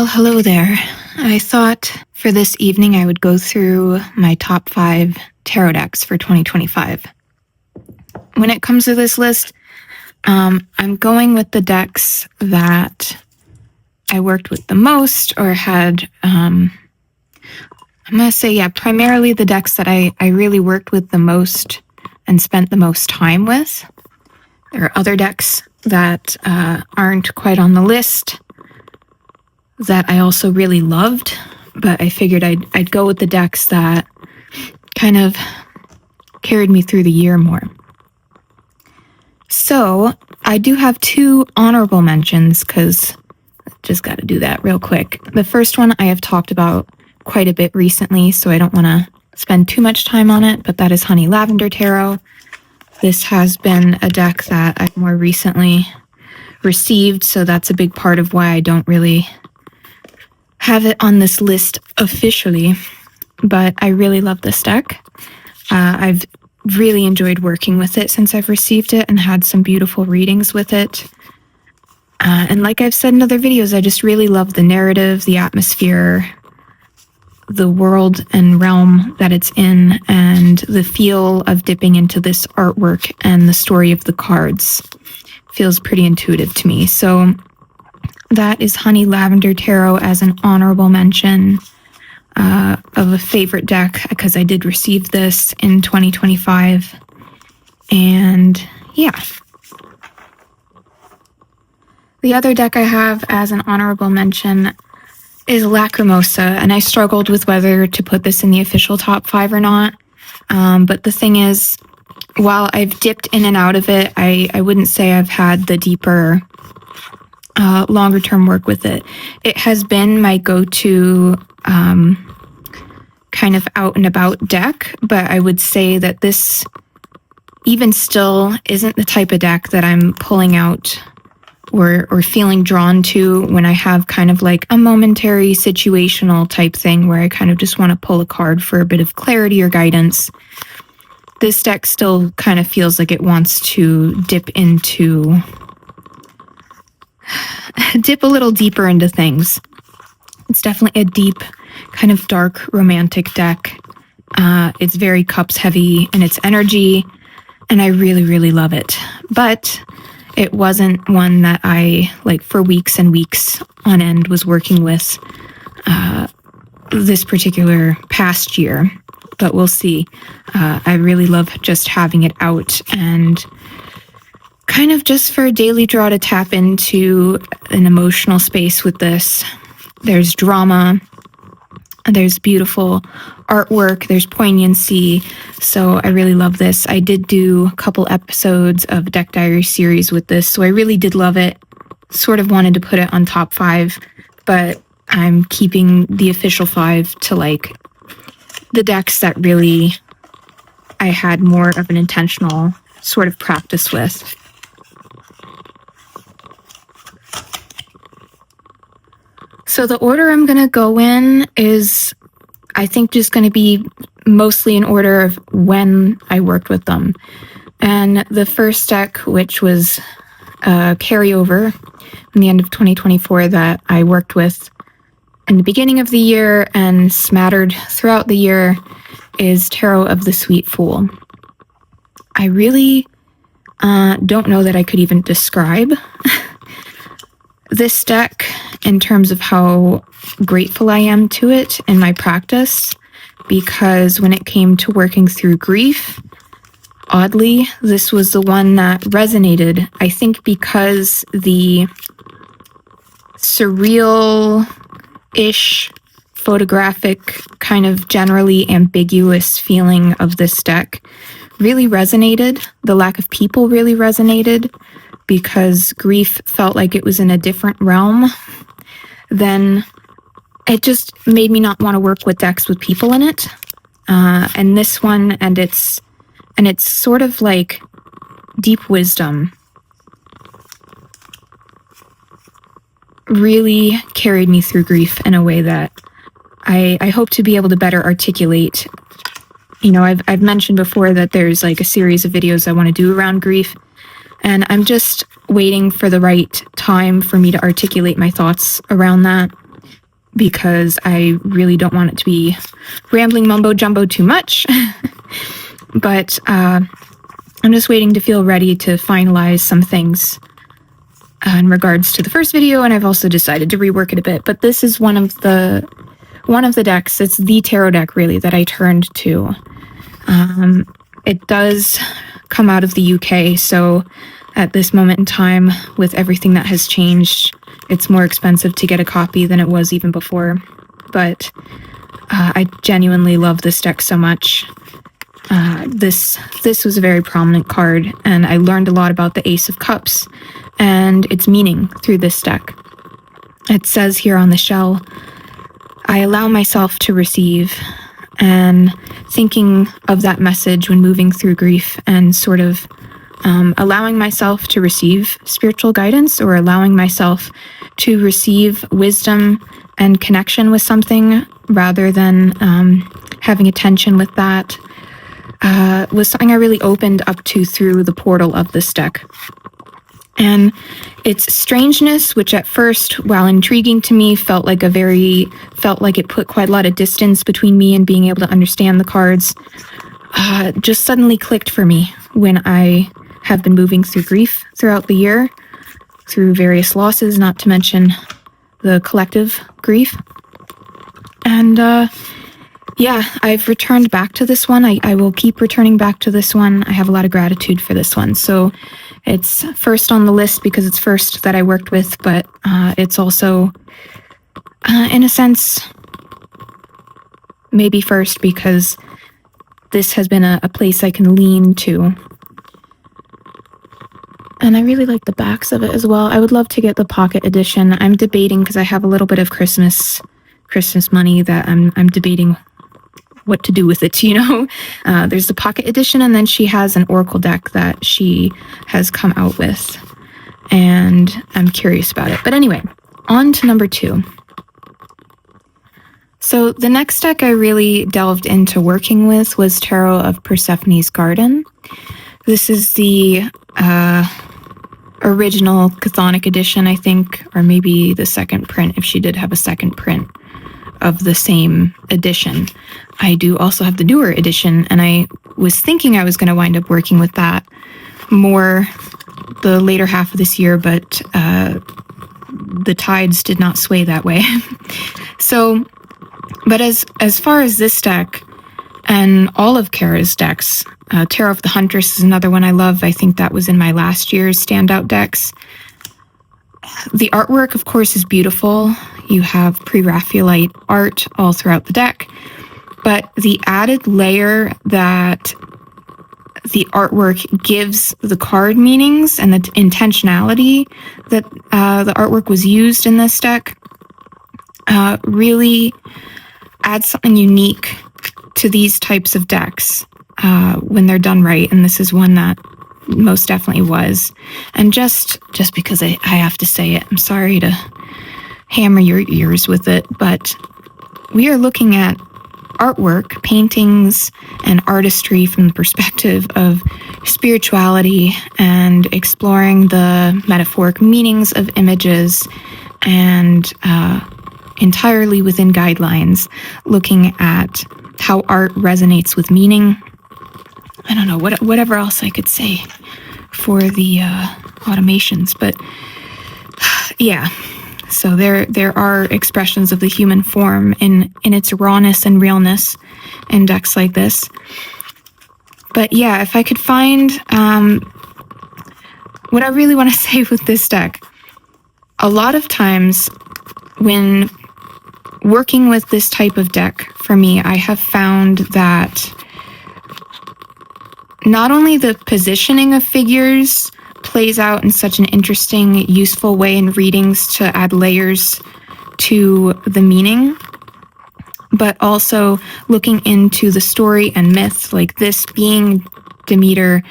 Well, hello there. I thought for this evening I would go through my top 5 tarot decks for 2025. When it comes to this list, I'm going with the decks that I worked with the most or had, I'm going to say, primarily the decks that I really worked with the most and spent the most time with. There are other decks that aren't quite on the list that I also really loved, but I figured I'd go with the decks that kind of carried me through the year more. So I do have 2 honorable mentions because I just got to do that real quick. The first one I have talked about quite a bit recently, so I don't want to spend too much time on it, but that is Honey Lavender Tarot. This has been a deck that I've more recently received, so that's a big part of why I don't really have it on this list officially, but I really love this deck. I've really enjoyed working with it since I've received it and had some beautiful readings with it. And like I've said in other videos, I just really love the narrative, the atmosphere, the world and realm that it's in, and the feel of dipping into this artwork and the story of the cards feels pretty intuitive to me. So that is Honey Lavender Tarot as an honorable mention of a favorite deck, because I did receive this in 2025. And yeah. The other deck I have as an honorable mention is Lacrimosa, and I struggled with whether to put this in the official top 5 or not. But the thing is, while I've dipped in and out of it, I wouldn't say I've had the deeper longer term work with it. It has been my go-to kind of out and about deck, but I would say that this even still isn't the type of deck that I'm pulling out or feeling drawn to when I have kind of like a momentary situational type thing where I kind of just want to pull a card for a bit of clarity or guidance. This deck still kind of feels like it wants to dip a little deeper into things. It's definitely a deep, kind of dark, romantic deck. It's very cups heavy in its energy, and I really, really love it. But it wasn't one that I, like, for weeks and weeks on end was working with this particular past year. But we'll see. I really love just having it out and kind of just for a daily draw to tap into an emotional space with this. There's drama, there's beautiful artwork, there's poignancy, so I really love this. I did do a couple episodes of Deck Diary series with this, so I really did love it. Sort of wanted to put it on top 5, but I'm keeping the official 5 to like the decks that really I had more of an intentional sort of practice with. So the order I'm going to go in is, I think, just going to be mostly in order of when I worked with them. And the first deck, which was a carryover in the end of 2024 that I worked with in the beginning of the year and smattered throughout the year, is Tarot of the Sweet Fool. I really don't know that I could even describe this deck in terms of how grateful I am to it in my practice, because when it came to working through grief, oddly, this was the one that resonated. I think because the surreal-ish, photographic, kind of generally ambiguous feeling of this deck really resonated. The lack of people really resonated, because grief felt like it was in a different realm. Then it just made me not want to work with decks with people in it. And this one, and it's sort of like deep wisdom, really carried me through grief in a way that I hope to be able to better articulate. You know, I've mentioned before that there's like a series of videos I want to do around grief, and I'm just waiting for the right time for me to articulate my thoughts around that. because I really don't want it to be rambling mumbo jumbo too much. But I'm just waiting to feel ready to finalize some things in regards to the first video, and I've also decided to rework it a bit. But this is one of the decks. It's the tarot deck, really, that I turned to. It does come out of the UK, so at this moment in time, with everything that has changed, it's more expensive to get a copy than it was even before. But I genuinely love this deck so much. This was a very prominent card, and I learned a lot about the Ace of Cups and its meaning through this deck. It says here on the shell, I allow myself to receive, and thinking of that message when moving through grief and sort of allowing myself to receive spiritual guidance, or allowing myself to receive wisdom and connection with something rather than having attention with that, was something I really opened up to through the portal of this deck. And its strangeness, which at first, while intriguing to me, felt like it put quite a lot of distance between me and being able to understand the cards, just suddenly clicked for me when I have been moving through grief throughout the year, through various losses, not to mention the collective grief. And yeah, I've returned back to this one. I will keep returning back to this one. I have a lot of gratitude for this one. So it's first on the list because it's first that I worked with, but it's also, in a sense, maybe first because this has been a place I can lean to. And I really like the backs of it as well. I would love to get the pocket edition. I'm debating because I have a little bit of Christmas money that I'm debating what to do with it, you know? There's the pocket edition, and then she has an oracle deck that she has come out with, and I'm curious about it. But anyway, on to number 2. So the next deck I really delved into working with was Tarot of Persephone's Garden. This is the original Chthonic edition, I think, or maybe the second print, if she did have a second print of the same edition. I do also have the newer edition, and I was thinking I was going to wind up working with that more the later half of this year, but the tides did not sway that way. So, but as far as this deck and all of Kara's decks, Tarot of the Huntress is another one I love. I think that was in my last year's standout decks. The artwork, of course, is beautiful. You have pre-Raphaelite art all throughout the deck, but the added layer that the artwork gives the card meanings and the intentionality that the artwork was used in this deck really adds something unique to these types of decks when they're done right, and this is one that most definitely was. And just because I have to say it, I'm sorry to hammer your ears with it, but we are looking at artwork, paintings, and artistry from the perspective of spirituality and exploring the metaphoric meanings of images, and entirely within guidelines, looking at how art resonates with meaning. I don't know, whatever else I could say for the automations, but yeah. So there are expressions of the human form in its rawness and realness in decks like this. But yeah, if I could find what I really want to say with this deck, a lot of times when working with this type of deck, for me, I have found that not only the positioning of figures plays out in such an interesting, useful way in readings to add layers to the meaning, but also looking into the story and myth, like this being Demeter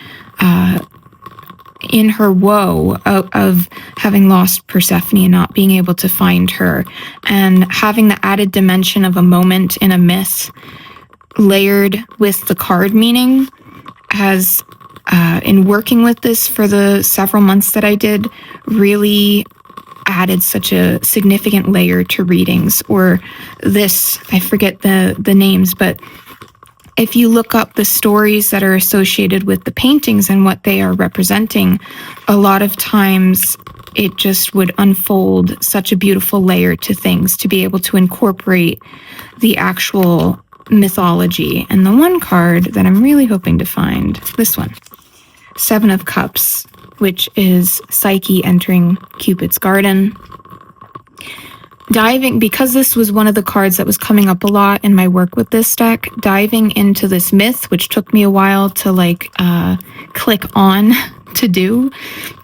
in her woe of having lost Persephone and not being able to find her, and having the added dimension of a moment in a myth layered with the card meaning has, in working with this for the several months that I did, really added such a significant layer to readings. Or this, I forget the names, but if you look up the stories that are associated with the paintings and what they are representing, a lot of times it just would unfold such a beautiful layer to things to be able to incorporate the actual mythology. And the one card that I'm really hoping to find, this one, Seven of Cups, which is Psyche entering Cupid's garden. Because this was one of the cards that was coming up a lot in my work with this deck, diving into this myth, which took me a while to click on to do,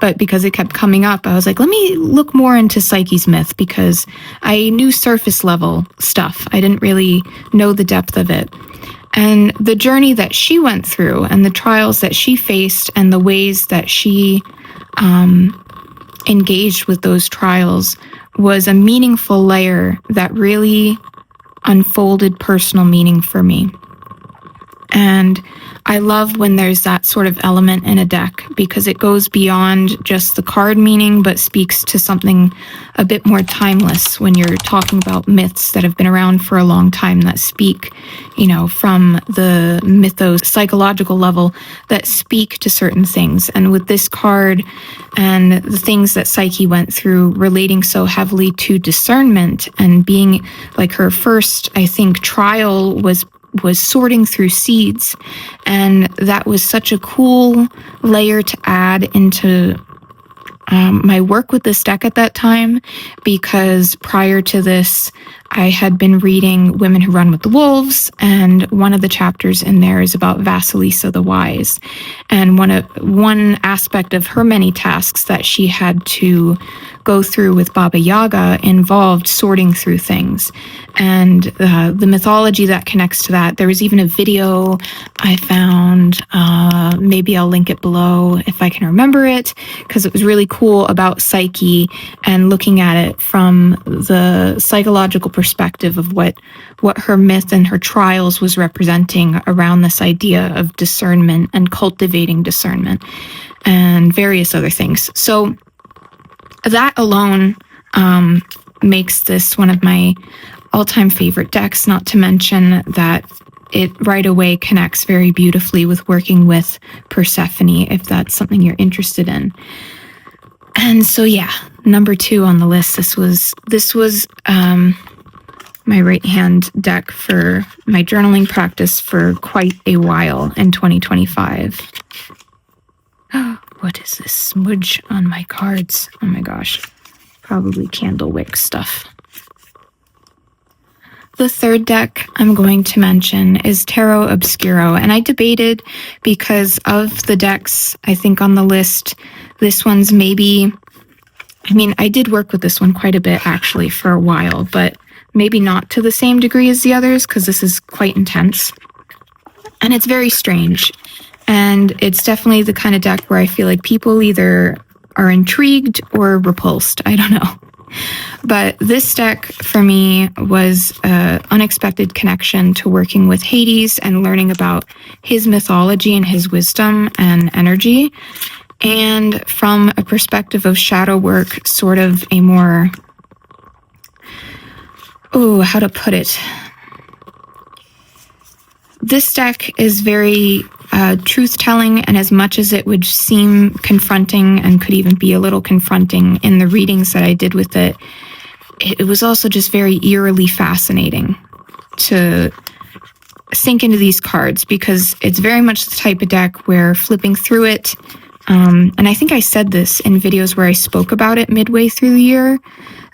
but because it kept coming up, I was like, let me look more into Psyche's myth, because I knew surface level stuff. I didn't really know the depth of it. And the journey that she went through and the trials that she faced and the ways that she engaged with those trials was a meaningful layer that really unfolded personal meaning for me. And I love when there's that sort of element in a deck, because it goes beyond just the card meaning, but speaks to something a bit more timeless when you're talking about myths that have been around for a long time, that speak, from the mythos psychological level, that speak to certain things. And with this card and the things that Psyche went through relating so heavily to discernment, and being like her first, I think, trial was sorting through seeds. And that was such a cool layer to add into my work with this deck at that time, because prior to this, I had been reading Women Who Run with the Wolves, and one of the chapters in there is about Vasilisa the Wise. And one aspect of her many tasks that she had to go through with Baba Yaga involved sorting through things. And the mythology that connects to that, there was even a video I found, maybe I'll link it below if I can remember it, because it was really cool about Psyche and looking at it from the psychological perspective of what her myth and her trials was representing around this idea of discernment and cultivating discernment and various other things. So that alone makes this one of my all-time favorite decks, not to mention that it right away connects very beautifully with working with Persephone, if that's something you're interested in. And so, yeah, number 2 on the list, this was my right-hand deck for my journaling practice for quite a while in 2025. What is this smudge on my cards? Oh my gosh, probably candle wick stuff. The third deck I'm going to mention is Tarot Obscuro, and I debated because of the decks I think on the list. This one's maybe, I did work with this one quite a bit actually for a while, but maybe not to the same degree as the others, because this is quite intense. And it's very strange. And it's definitely the kind of deck where I feel like people either are intrigued or repulsed. I don't know. But this deck for me was an unexpected connection to working with Hades and learning about his mythology and his wisdom and energy. And from a perspective of shadow work, sort of a more, how to put it? This deck is very truth-telling, and as much as it would seem confronting and could even be a little confronting in the readings that I did with it, it was also just very eerily fascinating to sink into these cards, because it's very much the type of deck where flipping through it, and I think I said this in videos where I spoke about it midway through the year,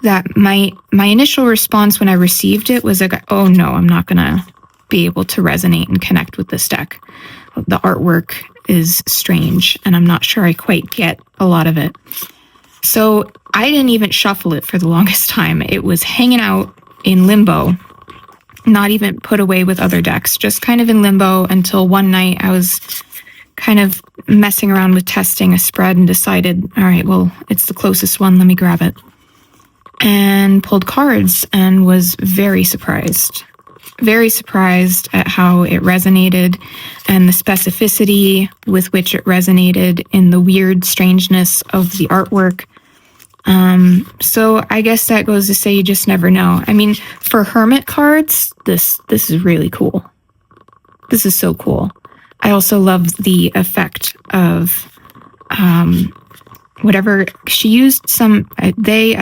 that my initial response when I received it was like, oh no, I'm not gonna be able to resonate and connect with this deck. The artwork is strange, and I'm not sure I quite get a lot of it. So I didn't even shuffle it for the longest time. It was hanging out in limbo, not even put away with other decks, just kind of in limbo until one night I was kind of messing around with testing a spread and decided, all right, well, it's the closest one, let me grab it. And pulled cards and was very surprised at how it resonated and the specificity with which it resonated in the weird strangeness of the artwork. So I guess that goes to say you just never know. I mean, for hermit cards, this is really cool. This is so cool. I also love the effect of whatever she used. I'm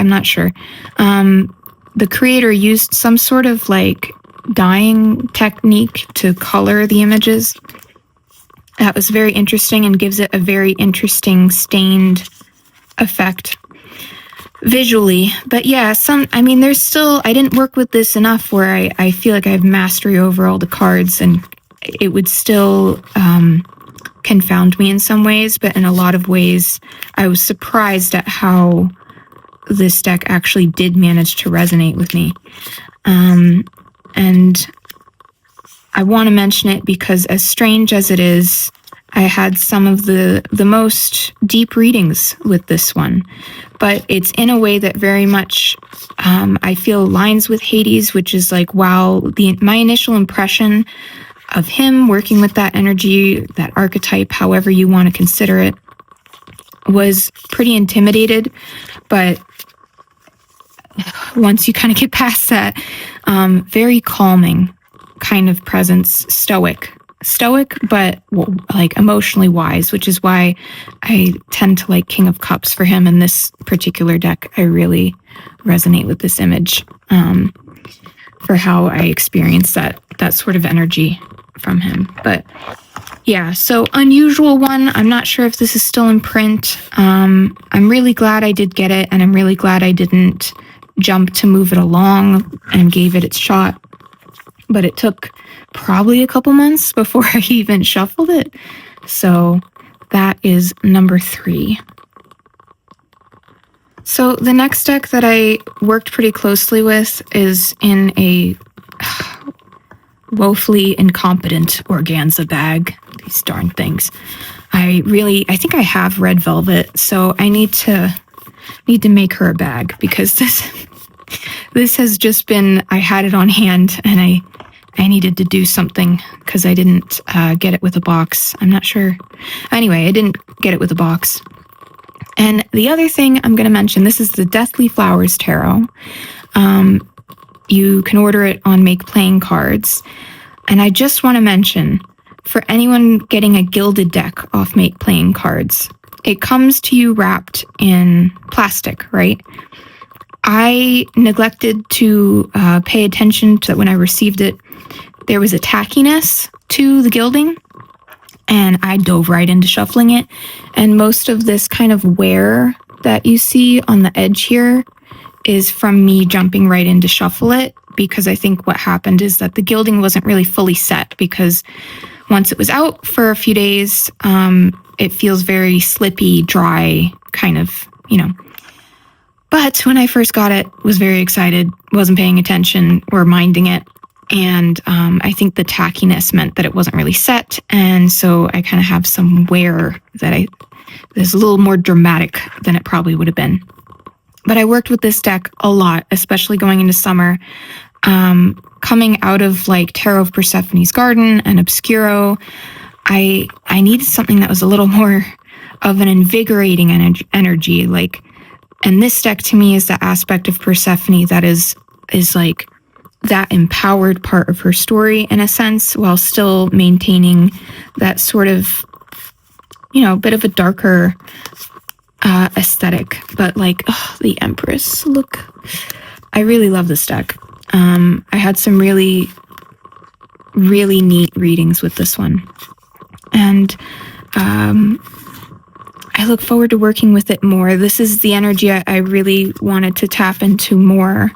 not sure. The creator used some sort of like dyeing technique to color the images. That was very interesting and gives it a very interesting stained effect visually. But yeah, there's still, I didn't work with this enough where I feel like I have mastery over all the cards, and it would still confound me in some ways, but in a lot of ways, I was surprised at how this deck actually did manage to resonate with me. And I want to mention it because, as strange as it is, I had some of the most deep readings with this one, but it's in a way that very much I feel aligns with Hades, which is like, wow, my initial impression of him working with that energy, that archetype, however you want to consider it, was pretty intimidated. But once you kind of get past that, very calming kind of presence, stoic, but like emotionally wise, which is why I tend to like King of Cups for him in this particular deck. I really resonate with this image for how I experience that sort of energy from him. But yeah, so unusual one. I'm not sure if this is still in print. I'm really glad I did get it, and I'm really glad I didn't jump to move it along and gave it its shot. But it took probably a couple months before I even shuffled it. So that is number 3. So the next deck that I worked pretty closely with is in a woefully incompetent organza bag. These darn things. I think I have red velvet, so I need to make her a bag, because this has just been, I had it on hand and I needed to do something because I didn't get it with a box. I'm not sure. Anyway, I didn't get it with a box. And the other thing I'm going to mention, this is the Deathly Flowers Tarot. You can order it on Make Playing Cards. And I just want to mention, for anyone getting a gilded deck off Make Playing Cards, it comes to you wrapped in plastic, right? I neglected to pay attention to that when I received it. There was a tackiness to the gilding, and I dove right into shuffling it. And most of this kind of wear that you see on the edge here is from me jumping right in to shuffle it, because I think what happened is that the gilding wasn't really fully set, because once it was out for a few days, it feels very slippy, dry, kind of, But when I first got it, was very excited, wasn't paying attention or minding it. And I think the tackiness meant that it wasn't really set. And so I kind of have some wear that is a little more dramatic than it probably would have been. But I worked with this deck a lot, especially going into summer. Coming out of like Tarot of Persephone's Garden and Obscuro, I needed something that was a little more of an invigorating energy. And this deck to me is the aspect of Persephone that is like that empowered part of her story in a sense, while still maintaining that sort of, bit of a darker aesthetic. But the Empress, look, I really love this deck. I had some really, really neat readings with this one. And I look forward to working with it more. This is the energy I really wanted to tap into more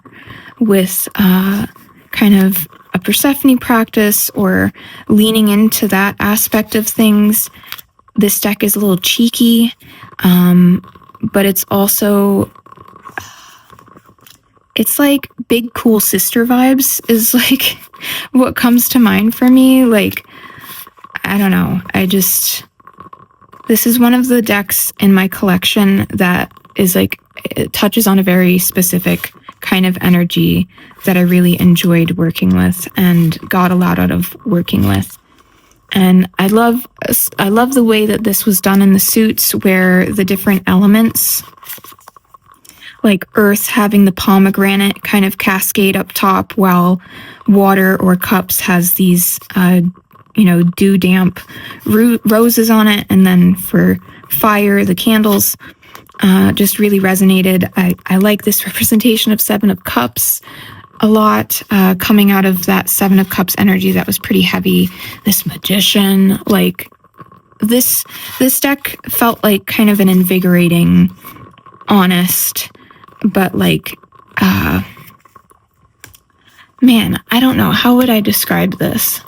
with kind of a Persephone practice, or leaning into that aspect of things. This deck is a little cheeky, but it's also, it's like big cool sister vibes is like what comes to mind for me. I don't know. This is one of the decks in my collection that is it touches on a very specific kind of energy that I really enjoyed working with and got a lot out of working with. And I love the way that this was done in the suits, where the different elements like earth having the pomegranate kind of cascade up top, while water or cups has these, dew damp roses on it. And then for fire, the candles just really resonated. I like this representation of Seven of Cups a lot, coming out of that Seven of Cups energy that was pretty heavy. This Magician, like this deck felt like kind of an invigorating, honest, but like, man, I don't know. How would I describe this?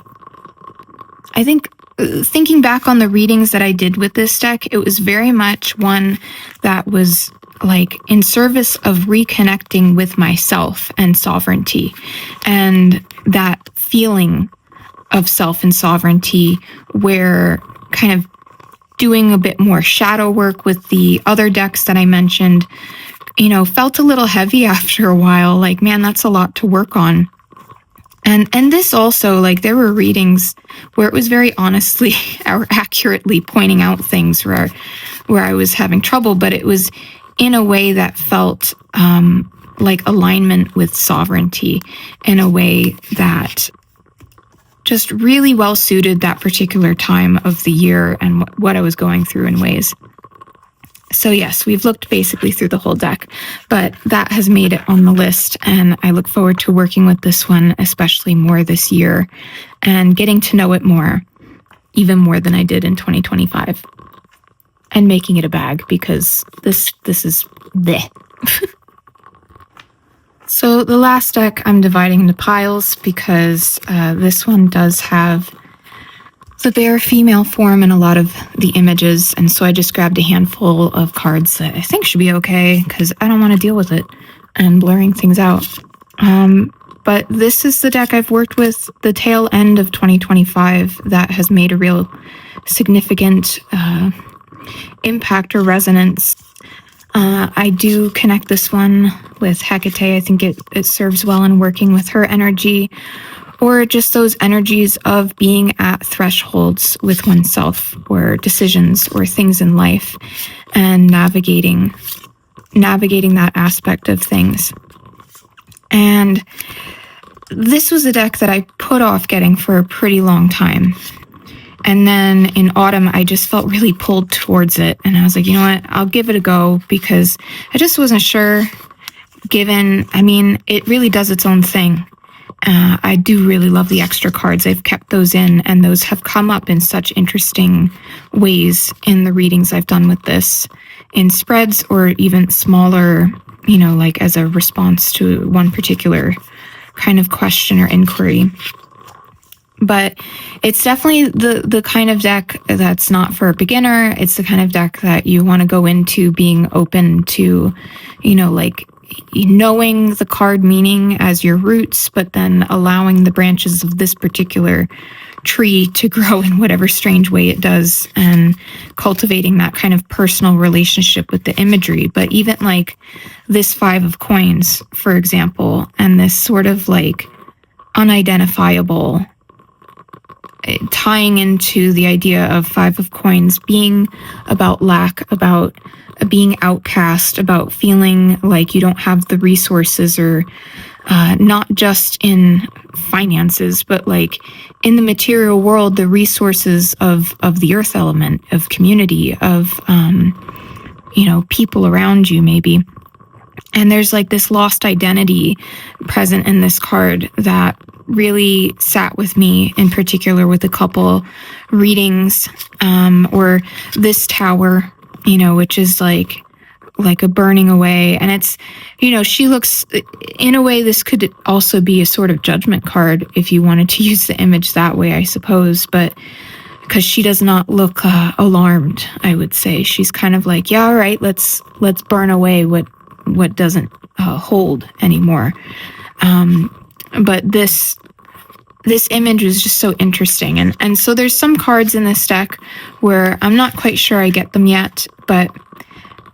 I think thinking back on the readings that I did with this deck, it was very much one that was like in service of reconnecting with myself and sovereignty, and that feeling of self and sovereignty, where kind of doing a bit more shadow work with the other decks that I mentioned, felt a little heavy after a while. Like, man, that's a lot to work on. And this also, like, there were readings where it was very honestly or accurately pointing out things where I was having trouble, but it was in a way that felt like alignment with sovereignty, in a way that just really well suited that particular time of the year and what I was going through in ways. So yes, we've looked basically through the whole deck, but that has made it on the list, and I look forward to working with this one, especially more this year, and getting to know it more, even more than I did in 2025, and making it a bag, because this is bleh. So the last deck I'm dividing into piles, because this one does have the bare female form in a lot of the images, and so I just grabbed a handful of cards that I think should be okay, because I don't want to deal with it and blurring things out. But this is the deck I've worked with the tail end of 2025 that has made a real significant impact or resonance. I do connect this one with Hecate. I think it serves well in working with her energy, or just those energies of being at thresholds with oneself, or decisions or things in life, and navigating that aspect of things. And this was a deck that I put off getting for a pretty long time. And then in autumn, I just felt really pulled towards it. And I was like, you know what, I'll give it a go, because I just wasn't sure, it really does its own thing. I do really love the extra cards. I've kept those in, and those have come up in such interesting ways in the readings I've done with this, in spreads or even smaller, like as a response to one particular kind of question or inquiry. But it's definitely the kind of deck that's not for a beginner. It's the kind of deck that you want to go into being open to, knowing the card meaning as your roots, but then allowing the branches of this particular tree to grow in whatever strange way it does, and cultivating that kind of personal relationship with the imagery. But even like this Five of Coins, for example, and this sort of like unidentifiable, tying into the idea of Five of Coins being about lack, about being outcast, about feeling like you don't have the resources, or not just in finances, but like in the material world, the resources of the earth element, of community, of people around you maybe. And there's like this lost identity present in this card that really sat with me, in particular with a couple readings, or this Tower, which is like a burning away. And it's, she looks, in a way, this could also be a sort of judgment card if you wanted to use the image that way, I suppose. But because she does not look alarmed, I would say. She's kind of like, yeah, all right, let's burn away what doesn't hold anymore. But this image is just so interesting. And so there's some cards in this deck where I'm not quite sure I get them yet, but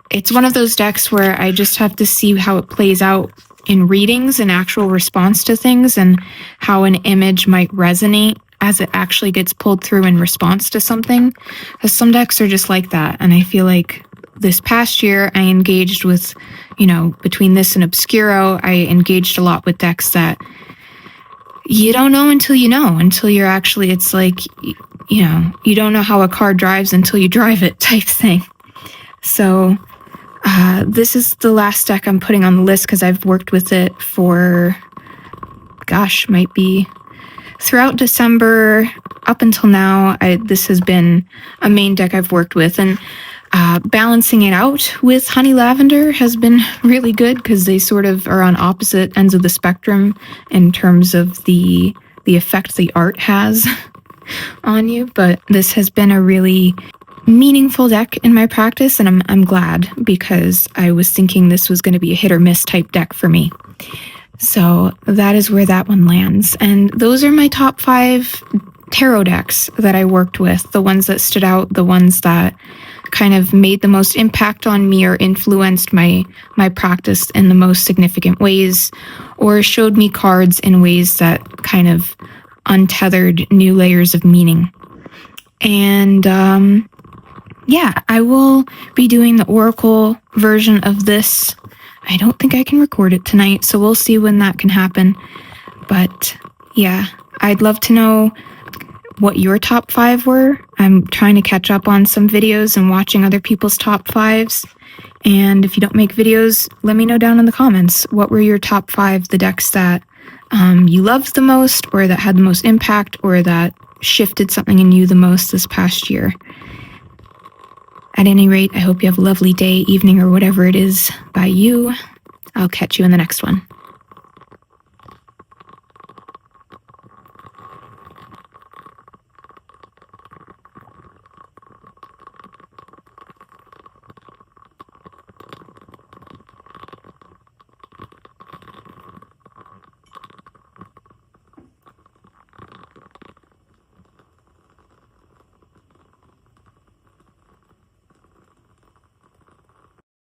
it's one of those decks where I just have to see how it plays out in readings and actual response to things, and how an image might resonate as it actually gets pulled through in response to something. Because some decks are just like that, and I feel like this past year, I engaged with, between this and Obscuro, I engaged a lot with decks that you don't know until until you're actually, it's like, you don't know how a car drives until you drive it type thing. So this is the last deck I'm putting on the list because I've worked with it for, might be throughout December up until now. This has been a main deck I've worked with, and balancing it out with Honey Lavender has been really good because they sort of are on opposite ends of the spectrum in terms of the effect the art has on you. But this has been a really meaningful deck in my practice, and I'm glad, because I was thinking this was going to be a hit or miss type deck for me. So that is where that one lands. And those are my top 5 tarot decks that I worked with, the ones that stood out, the ones that kind of made the most impact on me or influenced my practice in the most significant ways, or showed me cards in ways that kind of untethered new layers of meaning. And I will be doing the Oracle version of this. I don't think I can record it tonight, so we'll see when that can happen. But yeah, I'd love to know what your top 5 were. I'm trying to catch up on some videos and watching other people's top 5s. And if you don't make videos, let me know down in the comments. What were your top 5, the decks that you loved the most, or that had the most impact, or that shifted something in you the most this past year? At any rate, I hope you have a lovely day, evening, or whatever it is by you. I'll catch you in the next one.